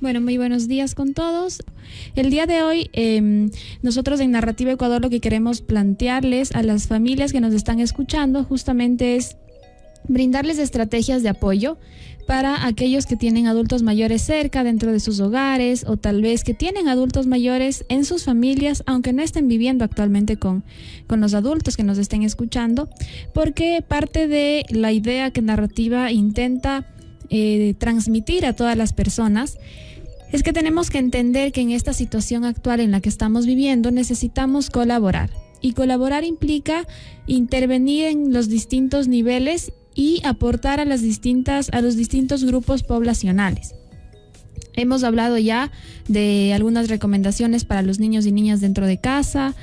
Bueno, muy buenos días con todos. El día de hoy, nosotros en Narrativa Ecuador lo que queremos plantearles a las familias que nos están escuchando justamente es brindarles estrategias de apoyo para aquellos que tienen adultos mayores cerca dentro de sus hogares o tal vez que tienen adultos mayores en sus familias, aunque no estén viviendo actualmente con los adultos que nos estén escuchando, porque parte de la idea que Narrativa intenta transmitir a todas las personas es que tenemos que entender que en esta situación actual en la que estamos viviendo necesitamos colaborar. Y colaborar implica intervenir en los distintos niveles y aportar a los distintos grupos poblacionales. Hemos hablado ya de algunas recomendaciones para los niños y niñas dentro de casa.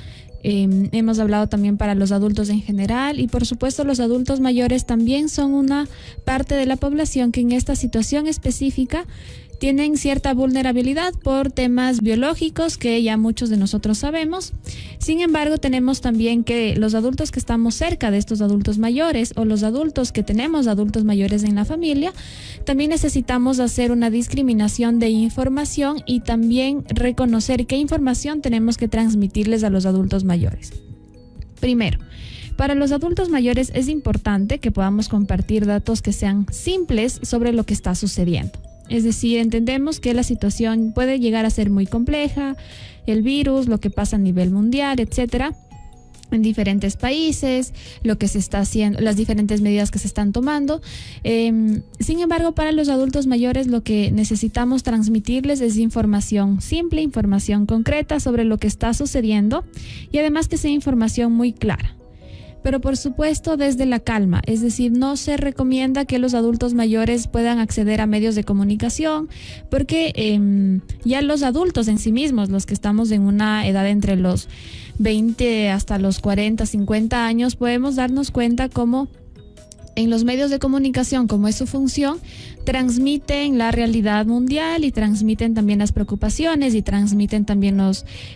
Hemos hablado también para los adultos en general y por supuesto los adultos mayores también son una parte de la población que en esta situación específica tienen cierta vulnerabilidad por temas biológicos que ya muchos de nosotros sabemos. Sin embargo, tenemos también que los adultos que estamos cerca de estos adultos mayores o los adultos que tenemos adultos mayores en la familia, también necesitamos hacer una discriminación de información y también reconocer qué información tenemos que transmitirles a los adultos mayores. Primero, para los adultos mayores es importante que podamos compartir datos que sean simples sobre lo que está sucediendo. Es decir, entendemos que la situación puede llegar a ser muy compleja, el virus, lo que pasa a nivel mundial, etcétera, en diferentes países, lo que se está haciendo, las diferentes medidas que se están tomando. Sin embargo, para los adultos mayores lo que necesitamos transmitirles es información simple, información concreta sobre lo que está sucediendo y además que sea información muy clara. Pero por supuesto desde la calma, es decir, no se recomienda que los adultos mayores puedan acceder a medios de comunicación porque ya los adultos en sí mismos, los que estamos en una edad entre los 20 hasta los 40, 50 años, podemos darnos cuenta cómo en los medios de comunicación, como es su función, transmiten la realidad mundial y transmiten también las preocupaciones y transmiten también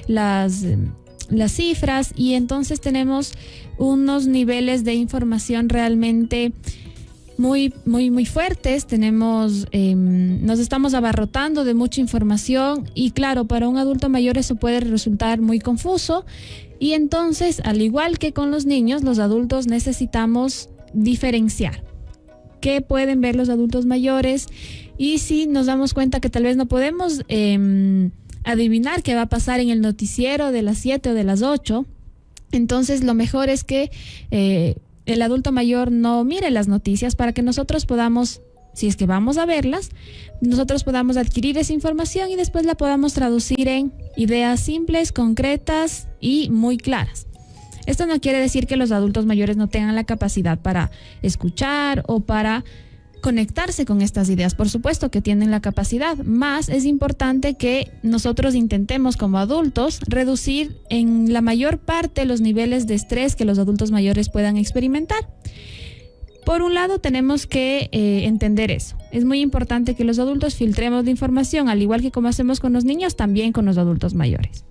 las cifras y entonces tenemos unos niveles de información realmente muy fuertes. Nos estamos abarrotando de mucha información y claro, para un adulto mayor eso puede resultar muy confuso y entonces, al igual que con los niños, los adultos necesitamos diferenciar qué pueden ver los adultos mayores y si nos damos cuenta que tal vez no podemos adivinar qué va a pasar en el noticiero de las 7 o de las 8, entonces lo mejor es que el adulto mayor no mire las noticias para que nosotros podamos, si es que vamos a verlas, nosotros podamos adquirir esa información y después la podamos traducir en ideas simples, concretas y muy claras. Esto no quiere decir que los adultos mayores no tengan la capacidad para escuchar o para conectarse con estas ideas. Por supuesto que tienen la capacidad, más es importante que nosotros intentemos como adultos reducir en la mayor parte los niveles de estrés que los adultos mayores puedan experimentar. Por un lado tenemos que entender eso. Es muy importante que los adultos filtremos la información, al igual que como hacemos con los niños, también con los adultos mayores.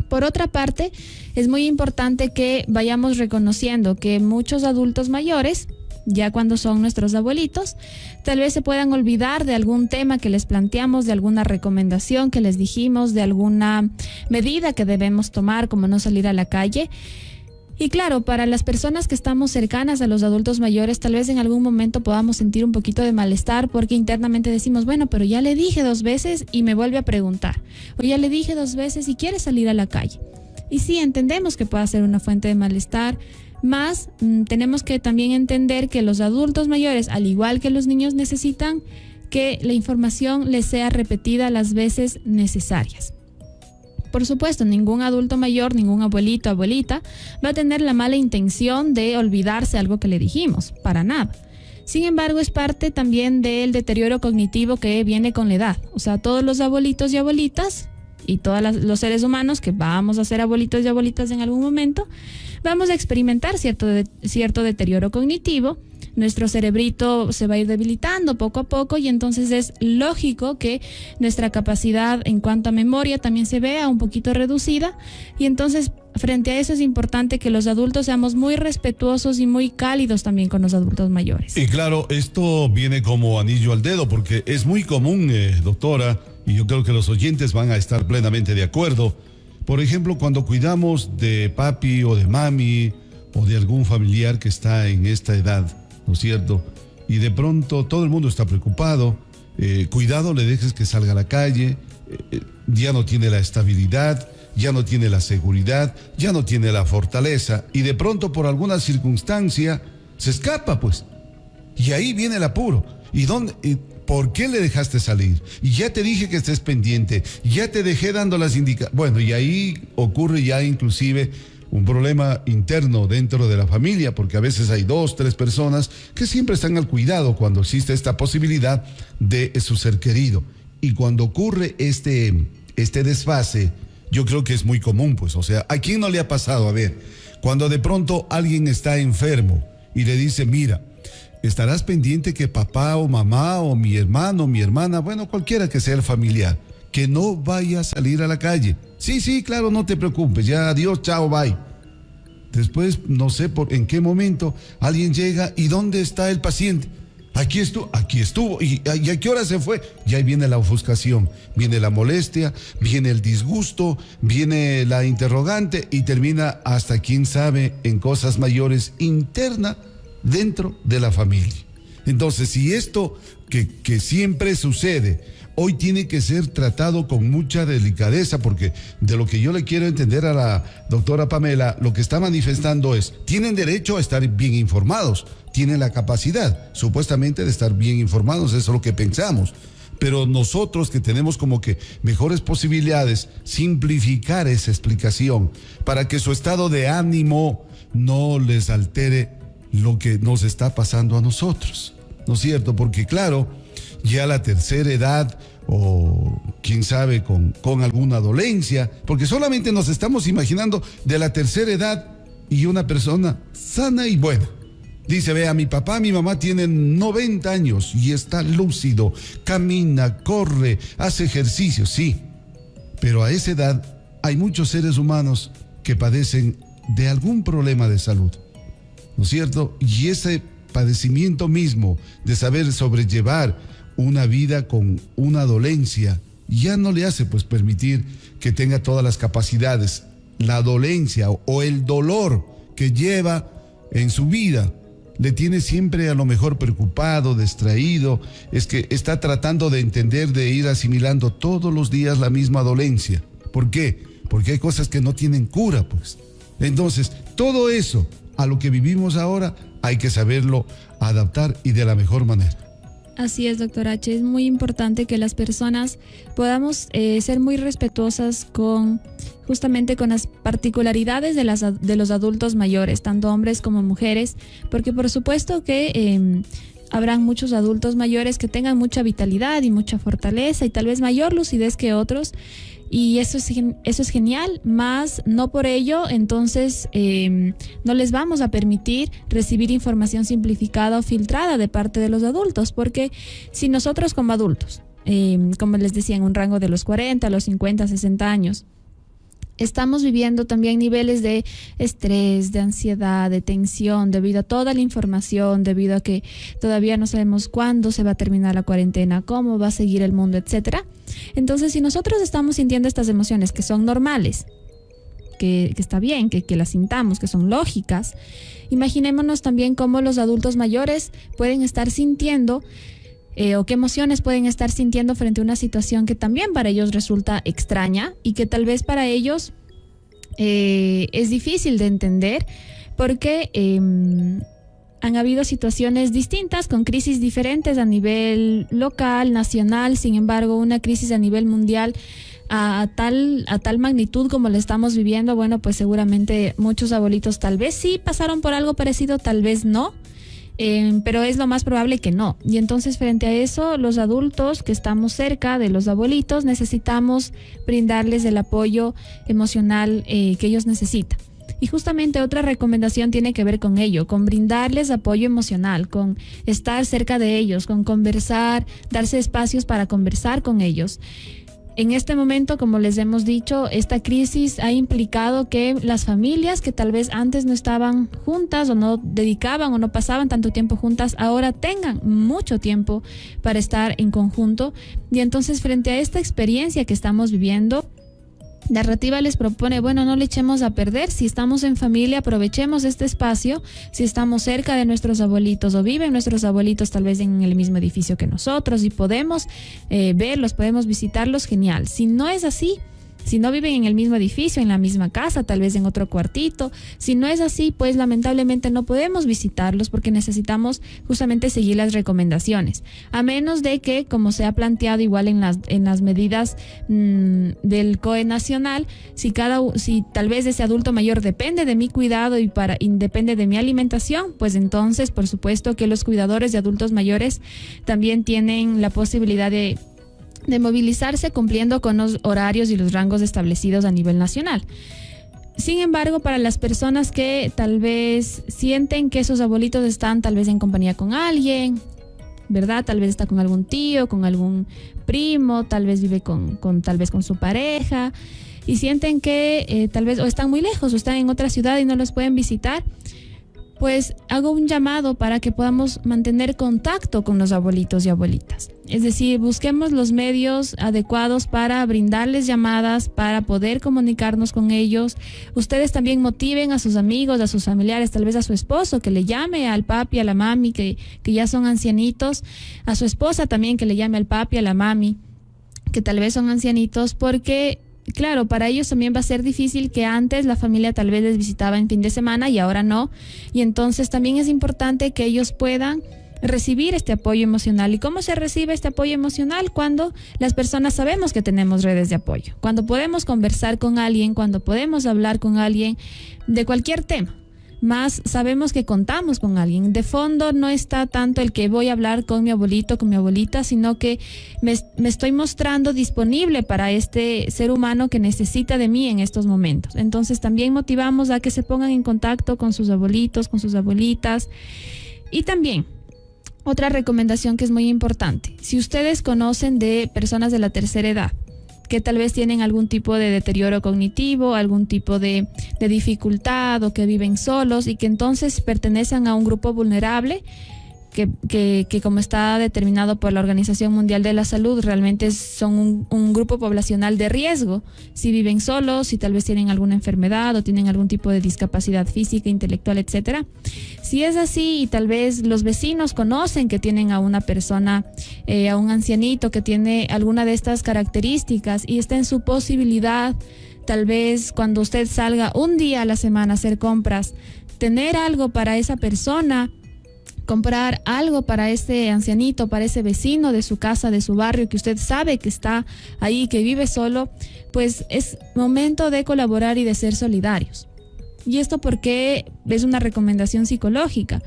Por otra parte, es muy importante que vayamos reconociendo que muchos adultos mayores, ya cuando son nuestros abuelitos, tal vez se puedan olvidar de algún tema que les planteamos, de alguna recomendación que les dijimos, de alguna medida que debemos tomar, como no salir a la calle. Y claro, para las personas que estamos cercanas a los adultos mayores, tal vez en algún momento podamos sentir un poquito de malestar porque internamente decimos, bueno, pero ya le dije 2 veces y me vuelve a preguntar. O ya le dije 2 veces y quiere salir a la calle. Y sí, entendemos que pueda ser una fuente de malestar, más tenemos que también entender que los adultos mayores, al igual que los niños, necesitan que la información les sea repetida las veces necesarias. Por supuesto, ningún adulto mayor, ningún abuelito, abuelita, va a tener la mala intención de olvidarse algo que le dijimos, para nada. Sin embargo, es parte también del deterioro cognitivo que viene con la edad. O sea, todos los abuelitos y abuelitas y todos los seres humanos que vamos a ser abuelitos y abuelitas en algún momento, vamos a experimentar cierto deterioro cognitivo. Nuestro cerebrito se va a ir debilitando poco a poco y entonces es lógico que nuestra capacidad en cuanto a memoria también se vea un poquito reducida y entonces frente a eso es importante que los adultos seamos muy respetuosos y muy cálidos también con los adultos mayores. Y claro, esto viene como anillo al dedo porque es muy común, doctora, y yo creo que los oyentes van a estar plenamente de acuerdo. Por ejemplo, cuando cuidamos de papi o de mami o de algún familiar que está en esta edad, ¿no es cierto? Y de pronto todo el mundo está preocupado, cuidado, le dejes que salga a la calle, ya no tiene la estabilidad, ya no tiene la seguridad, ya no tiene la fortaleza, y de pronto por alguna circunstancia se escapa, pues. Y ahí viene el apuro. ¿Por qué le dejaste salir? Y ya te dije que estés pendiente, ya te dejé dando las indicaciones. Bueno, y ahí ocurre ya inclusive un problema interno dentro de la familia, porque a veces hay 2, 3 personas que siempre están al cuidado cuando existe esta posibilidad de su ser querido. Y cuando ocurre este desfase, yo creo que es muy común, pues, o sea, ¿a quién no le ha pasado? A ver, cuando de pronto alguien está enfermo y le dice, mira, estarás pendiente que papá o mamá o mi hermano o mi hermana, bueno, cualquiera que sea el familiar, que no vaya a salir a la calle. Sí, claro, no te preocupes, ya adiós, chao, bye. Después, no sé en qué momento, alguien llega y ¿dónde está el paciente? Aquí estuvo. ¿Y a qué hora se fue? Y ahí viene la ofuscación, viene la molestia, viene el disgusto, viene la interrogante y termina hasta quién sabe en cosas mayores internas dentro de la familia. Entonces, si esto que siempre sucede, hoy tiene que ser tratado con mucha delicadeza, porque de lo que yo le quiero entender a la doctora Pamela, lo que está manifestando es, tienen derecho a estar bien informados, tienen la capacidad, supuestamente, de estar bien informados, eso es lo que pensamos. Pero nosotros que tenemos como que mejores posibilidades, simplificar esa explicación para que su estado de ánimo no les altere lo que nos está pasando a nosotros, ¿no es cierto? Porque claro, ya la tercera edad o quién sabe con alguna dolencia, porque solamente nos estamos imaginando de la tercera edad y una persona sana y buena. Dice, vea, mi papá, mi mamá tienen 90 años y está lúcido, camina, corre, hace ejercicio, sí, pero a esa edad hay muchos seres humanos que padecen de algún problema de salud, ¿no es cierto? Y ese padecimiento mismo de saber sobrellevar una vida con una dolencia ya no le hace pues permitir que tenga todas las capacidades. La dolencia o el dolor que lleva en su vida le tiene siempre a lo mejor preocupado, distraído, es que está tratando de entender, de ir asimilando todos los días la misma dolencia. ¿Por qué? Porque hay cosas que no tienen cura, pues. Entonces, todo eso a lo que vivimos ahora hay que saberlo adaptar y de la mejor manera. Así es, doctor H. Es muy importante que las personas podamos ser muy respetuosas justamente con las particularidades de los adultos mayores, tanto hombres como mujeres, porque por supuesto que habrán muchos adultos mayores que tengan mucha vitalidad y mucha fortaleza y tal vez mayor lucidez que otros. Y eso es genial, más no por ello, entonces no les vamos a permitir recibir información simplificada o filtrada de parte de los adultos, porque si nosotros como adultos, como les decía, en un rango de los 40 a los 50, 60 años, estamos viviendo también niveles de estrés, de ansiedad, de tensión, debido a toda la información, debido a que todavía no sabemos cuándo se va a terminar la cuarentena, cómo va a seguir el mundo, etcétera. Entonces, si nosotros estamos sintiendo estas emociones que son normales, que está bien, que las sintamos, que son lógicas, imaginémonos también cómo los adultos mayores pueden estar sintiendo o qué emociones pueden estar sintiendo frente a una situación que también para ellos resulta extraña y que tal vez para ellos es difícil de entender, porque han habido situaciones distintas con crisis diferentes a nivel local, nacional. Sin embargo, una crisis a nivel mundial a tal magnitud como la estamos viviendo, bueno, pues seguramente muchos abuelitos tal vez sí pasaron por algo parecido, tal vez no. Pero es lo más probable que no. Y entonces, frente a eso, los adultos que estamos cerca de los abuelitos necesitamos brindarles el apoyo emocional que ellos necesitan. Y justamente otra recomendación tiene que ver con ello, con brindarles apoyo emocional, con estar cerca de ellos, con conversar, darse espacios para conversar con ellos. en este momento, como les hemos dicho, esta crisis ha implicado que las familias que tal vez antes no estaban juntas o no dedicaban o no pasaban tanto tiempo juntas, ahora tengan mucho tiempo para estar en conjunto. Y entonces, frente a esta experiencia que estamos viviendo, Narrativa les propone, bueno, no le echemos a perder. Si estamos en familia, aprovechemos este espacio. Si estamos cerca de nuestros abuelitos o viven nuestros abuelitos tal vez en el mismo edificio que nosotros y podemos verlos, podemos visitarlos, genial. Si no es así, si no viven en el mismo edificio, en la misma casa, tal vez en otro cuartito, si no es así, pues lamentablemente no podemos visitarlos porque necesitamos justamente seguir las recomendaciones. A menos de que, como se ha planteado igual en las medidas del COE nacional, si tal vez ese adulto mayor depende de mi cuidado y depende de mi alimentación, pues entonces, por supuesto que los cuidadores de adultos mayores también tienen la posibilidad de movilizarse cumpliendo con los horarios y los rangos establecidos a nivel nacional. Sin embargo, para las personas que tal vez sienten que sus abuelitos están tal vez en compañía con alguien, ¿verdad? Tal vez está con algún tío, con algún primo, tal vez vive tal vez con su pareja y sienten que tal vez o están muy lejos o están en otra ciudad y no los pueden visitar, pues hago un llamado para que podamos mantener contacto con los abuelitos y abuelitas. Es decir, busquemos los medios adecuados para brindarles llamadas, para poder comunicarnos con ellos. Ustedes también motiven a sus amigos, a sus familiares, tal vez a su esposo, que le llame al papi, a la mami, que ya son ancianitos. A su esposa también, que le llame al papi, a la mami, que tal vez son ancianitos, porque claro, para ellos también va a ser difícil que antes la familia tal vez les visitaba en fin de semana y ahora no. Y entonces también es importante que ellos puedan recibir este apoyo emocional. ¿Y cómo se recibe este apoyo emocional? Cuando las personas sabemos que tenemos redes de apoyo, cuando podemos conversar con alguien, cuando podemos hablar con alguien de cualquier tema. Más sabemos que contamos con alguien. De fondo no está tanto el que voy a hablar con mi abuelito, con mi abuelita, sino que me estoy mostrando disponible para este ser humano que necesita de mí en estos momentos. Entonces también motivamos a que se pongan en contacto con sus abuelitos, con sus abuelitas. Y también otra recomendación que es muy importante: si ustedes conocen de personas de la tercera edad que tal vez tienen algún tipo de deterioro cognitivo, algún tipo de dificultad o que viven solos y que entonces pertenecen a un grupo vulnerable, que como está determinado por la Organización Mundial de la Salud, realmente son un grupo poblacional de riesgo. Si viven solos, si tal vez tienen alguna enfermedad o tienen algún tipo de discapacidad física, intelectual, etcétera. Si es así y tal vez los vecinos conocen que tienen a una persona, a un ancianito que tiene alguna de estas características y está en su posibilidad, tal vez cuando usted salga un día a la semana a hacer compras, tener algo para esa persona, comprar algo para ese ancianito, para ese vecino de su casa, de su barrio, que usted sabe que está ahí, que vive solo, pues es momento de colaborar y de ser solidarios. Y esto porque es una recomendación psicológica.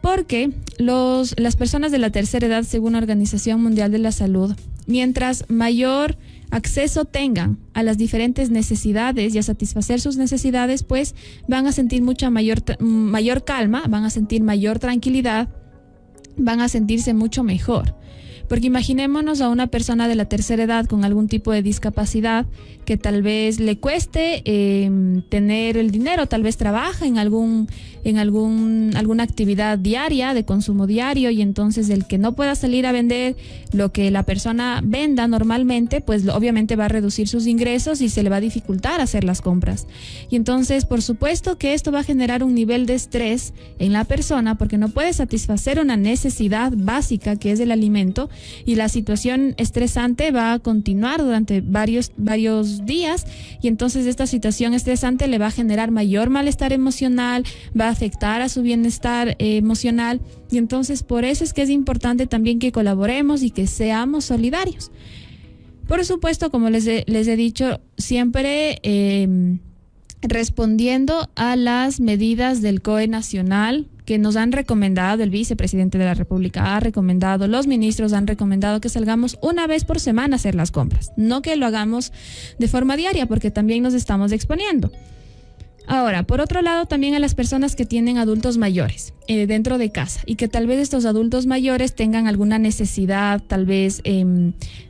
Porque las personas de la tercera edad, según la Organización Mundial de la Salud, mientras mayor acceso tengan a las diferentes necesidades y a satisfacer sus necesidades, pues van a sentir mucha mayor calma, van a sentir mayor tranquilidad, van a sentirse mucho mejor. Porque imaginémonos a una persona de la tercera edad con algún tipo de discapacidad que tal vez le cueste tener el dinero, tal vez trabaja en alguna actividad diaria, de consumo diario, y entonces el que no pueda salir a vender lo que la persona venda normalmente, pues obviamente va a reducir sus ingresos y se le va a dificultar hacer las compras. Y entonces, por supuesto que esto va a generar un nivel de estrés en la persona porque no puede satisfacer una necesidad básica que es el alimento. Y la situación estresante va a continuar durante varios días, y entonces esta situación estresante le va a generar mayor malestar emocional, va a afectar a su bienestar emocional, y entonces por eso es que es importante también que colaboremos y que seamos solidarios. Por supuesto, como les he dicho, siempre respondiendo a las medidas del COE nacional que nos han recomendado, el vicepresidente de la República ha recomendado, los ministros han recomendado que salgamos una vez por semana a hacer las compras, no que lo hagamos de forma diaria porque también nos estamos exponiendo. Ahora, por otro lado, también a las personas que tienen adultos mayores dentro de casa y que tal vez estos adultos mayores tengan alguna necesidad tal vez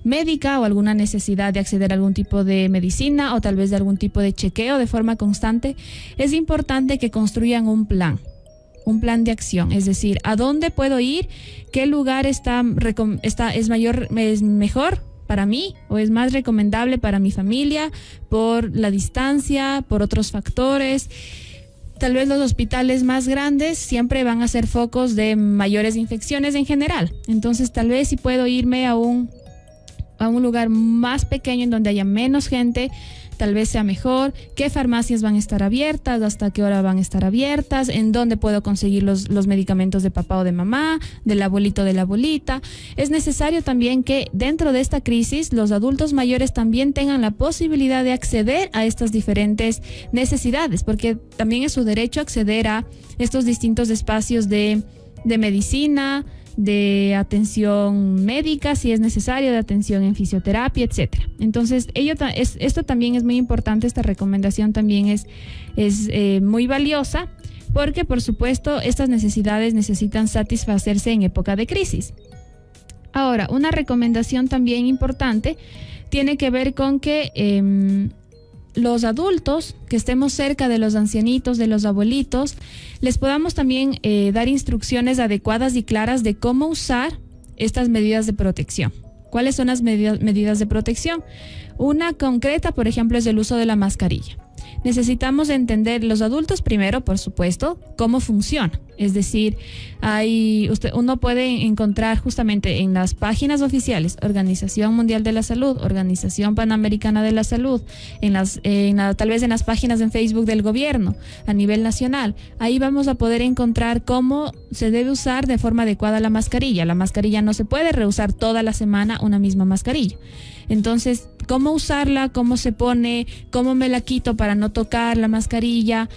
médica o alguna necesidad de acceder a algún tipo de medicina o tal vez de algún tipo de chequeo de forma constante, es importante que construyan un plan de acción, es decir, ¿a dónde puedo ir? ¿Qué lugar es mejor para mí o es más recomendable para mi familia por la distancia, por otros factores? Tal vez los hospitales más grandes siempre van a ser focos de mayores infecciones en general. Entonces, tal vez si puedo irme a un lugar más pequeño en donde haya menos gente, tal vez sea mejor. ¿Qué farmacias van a estar abiertas? ¿Hasta qué hora van a estar abiertas? ¿En dónde puedo conseguir los medicamentos de papá o de mamá, del abuelito o de la abuelita? Es necesario también que dentro de esta crisis los adultos mayores también tengan la posibilidad de acceder a estas diferentes necesidades, porque también es su derecho acceder a estos distintos espacios de medicina, de atención médica, si es necesario, de atención en fisioterapia, etcétera. Entonces, esto también es muy importante, esta recomendación también es muy valiosa, porque por supuesto estas necesidades necesitan satisfacerse en época de crisis. Ahora, una recomendación también importante tiene que ver con que los adultos, que estemos cerca de los ancianitos, de los abuelitos, les podamos también dar instrucciones adecuadas y claras de cómo usar estas medidas de protección. ¿Cuáles son las medidas de protección? Una concreta, por ejemplo, es el uso de la mascarilla. Necesitamos entender, los adultos primero, por supuesto, cómo funciona. Es decir, uno puede encontrar justamente en las páginas oficiales, Organización Mundial de la Salud, Organización Panamericana de la Salud, tal vez en las páginas en Facebook del gobierno a nivel nacional. Ahí vamos a poder encontrar cómo se debe usar de forma adecuada la mascarilla. La mascarilla no se puede reusar toda la semana una misma mascarilla. Entonces, cómo usarla, cómo se pone, cómo me la quito para no tocar la mascarilla.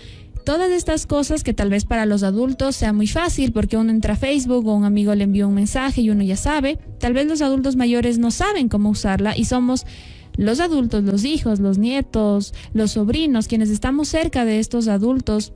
Todas estas cosas que tal vez para los adultos sea muy fácil porque uno entra a Facebook o un amigo le envió un mensaje y uno ya sabe. Tal vez los adultos mayores no saben cómo usarla y somos los adultos, los hijos, los nietos, los sobrinos, quienes estamos cerca de estos adultos,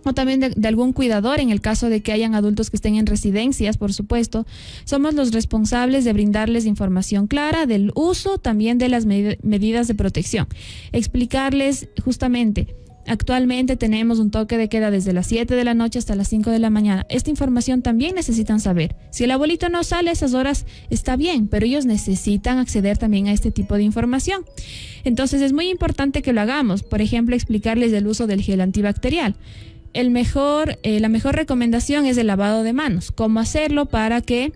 o también de algún cuidador en el caso de que hayan adultos que estén en residencias, por supuesto. Somos los responsables de brindarles información clara del uso también de las medidas de protección. Explicarles justamente, actualmente tenemos un toque de queda desde las 7 de la noche hasta las 5 de la mañana. Esta información también necesitan saber. Si el abuelito no sale a esas horas, está bien, pero ellos necesitan acceder también a este tipo de información. Entonces es muy importante que lo hagamos. Por ejemplo, explicarles el uso del gel antibacterial. La mejor recomendación es el lavado de manos. ¿Cómo hacerlo para que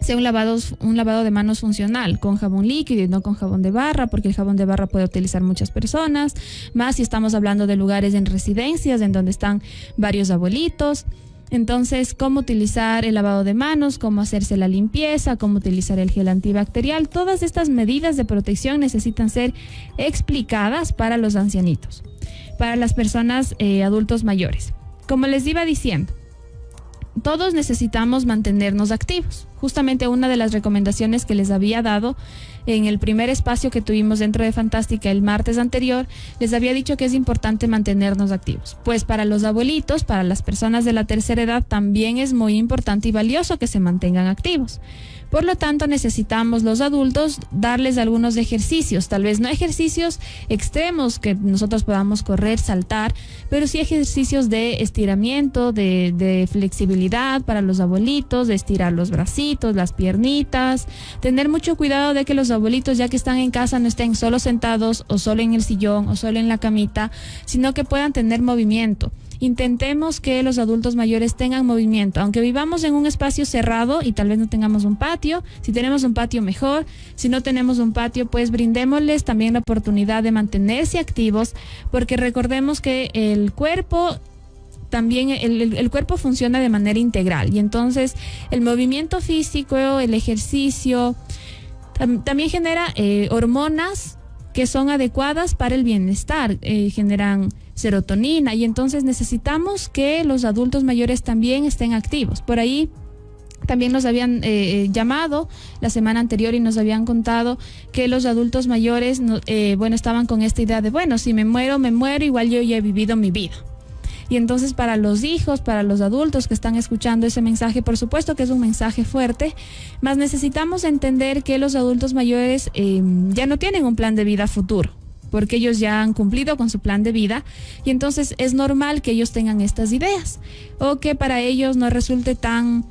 sea un lavado de manos funcional, con jabón líquido y no con jabón de barra, porque el jabón de barra puede utilizar muchas personas, más si estamos hablando de lugares en residencias en donde están varios abuelitos? Entonces, cómo utilizar el lavado de manos, cómo hacerse la limpieza, cómo utilizar el gel antibacterial. Todas estas medidas de protección necesitan ser explicadas para los ancianitos, para las personas adultos mayores. Como les iba diciendo, todos necesitamos mantenernos activos. Justamente una de las recomendaciones que les había dado en el primer espacio que tuvimos dentro de Fantástica el martes anterior, les había dicho que es importante mantenernos activos. Pues para los abuelitos, para las personas de la tercera edad, también es muy importante y valioso que se mantengan activos. Por lo tanto, necesitamos los adultos darles algunos ejercicios, tal vez no ejercicios extremos que nosotros podamos correr, saltar, pero sí ejercicios de estiramiento, de flexibilidad para los abuelitos, de estirar los bracitos, las piernitas, tener mucho cuidado de que los abuelitos, ya que están en casa, no estén solo sentados o solo en el sillón o solo en la camita, sino que puedan tener movimiento. Intentemos que los adultos mayores tengan movimiento, aunque vivamos en un espacio cerrado y tal vez no tengamos un patio. Si tenemos un patio, mejor. Si no tenemos un patio, pues brindémosles también la oportunidad de mantenerse activos, porque recordemos que el cuerpo también el cuerpo funciona de manera integral, y entonces el movimiento físico, el ejercicio también genera hormonas que son adecuadas para el bienestar, generan serotonina, y entonces necesitamos que los adultos mayores también estén activos. Por ahí También nos habían llamado la semana anterior y nos habían contado que los adultos mayores, estaban con esta idea de, bueno, si me muero, igual yo ya he vivido mi vida. Y entonces para los hijos, para los adultos que están escuchando ese mensaje, por supuesto que es un mensaje fuerte, más necesitamos entender que los adultos mayores ya no tienen un plan de vida futuro, porque ellos ya han cumplido con su plan de vida y entonces es normal que ellos tengan estas ideas o que para ellos no resulte tan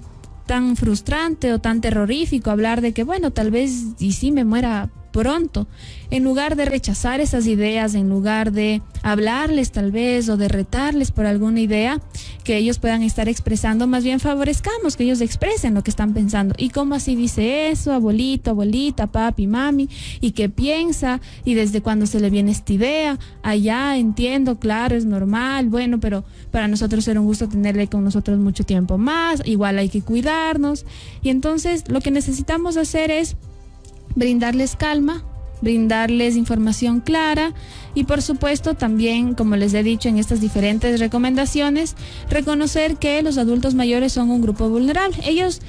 frustrante o tan terrorífico hablar de que, bueno, tal vez y sí me muera pronto. En lugar de rechazar esas ideas, en lugar de hablarles tal vez o de retarles por alguna idea que ellos puedan estar expresando, más bien favorezcamos que ellos expresen lo que están pensando. ¿Y cómo así dice eso, abuelito, abuelita, papi, mami? ¿Y qué piensa? ¿Y desde cuándo se le viene esta idea? Allá entiendo, claro, es normal, bueno, pero para nosotros era un gusto tenerle con nosotros mucho tiempo más, igual hay que cuidarnos. Y entonces lo que necesitamos hacer es brindarles calma, brindarles información clara y por supuesto también, como les he dicho en estas diferentes recomendaciones, reconocer que los adultos mayores son un grupo vulnerable. Ellos,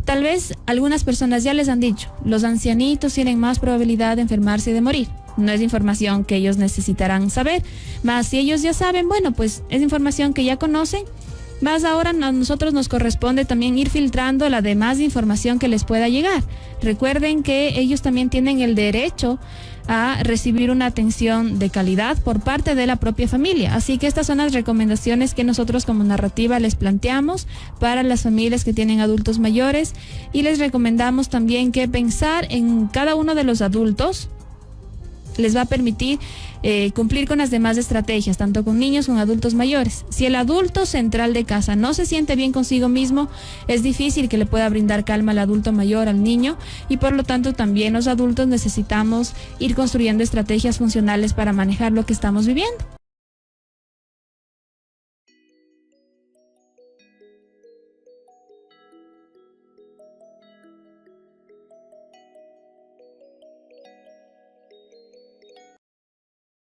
tal vez algunas personas ya les han dicho, los ancianitos tienen más probabilidad de enfermarse y de morir. No es información que ellos necesitarán saber, más si ellos ya saben, bueno, pues es información que ya conocen. Más ahora a nosotros nos corresponde también ir filtrando la demás información que les pueda llegar. Recuerden que ellos también tienen el derecho a recibir una atención de calidad por parte de la propia familia. Así que estas son las recomendaciones que nosotros como narrativa les planteamos para las familias que tienen adultos mayores y les recomendamos también que pensar en cada uno de los adultos les va a permitir cumplir con las demás estrategias, tanto con niños como adultos mayores. Si el adulto central de casa no se siente bien consigo mismo, es difícil que le pueda brindar calma al adulto mayor, al niño, y por lo tanto también los adultos necesitamos ir construyendo estrategias funcionales para manejar lo que estamos viviendo.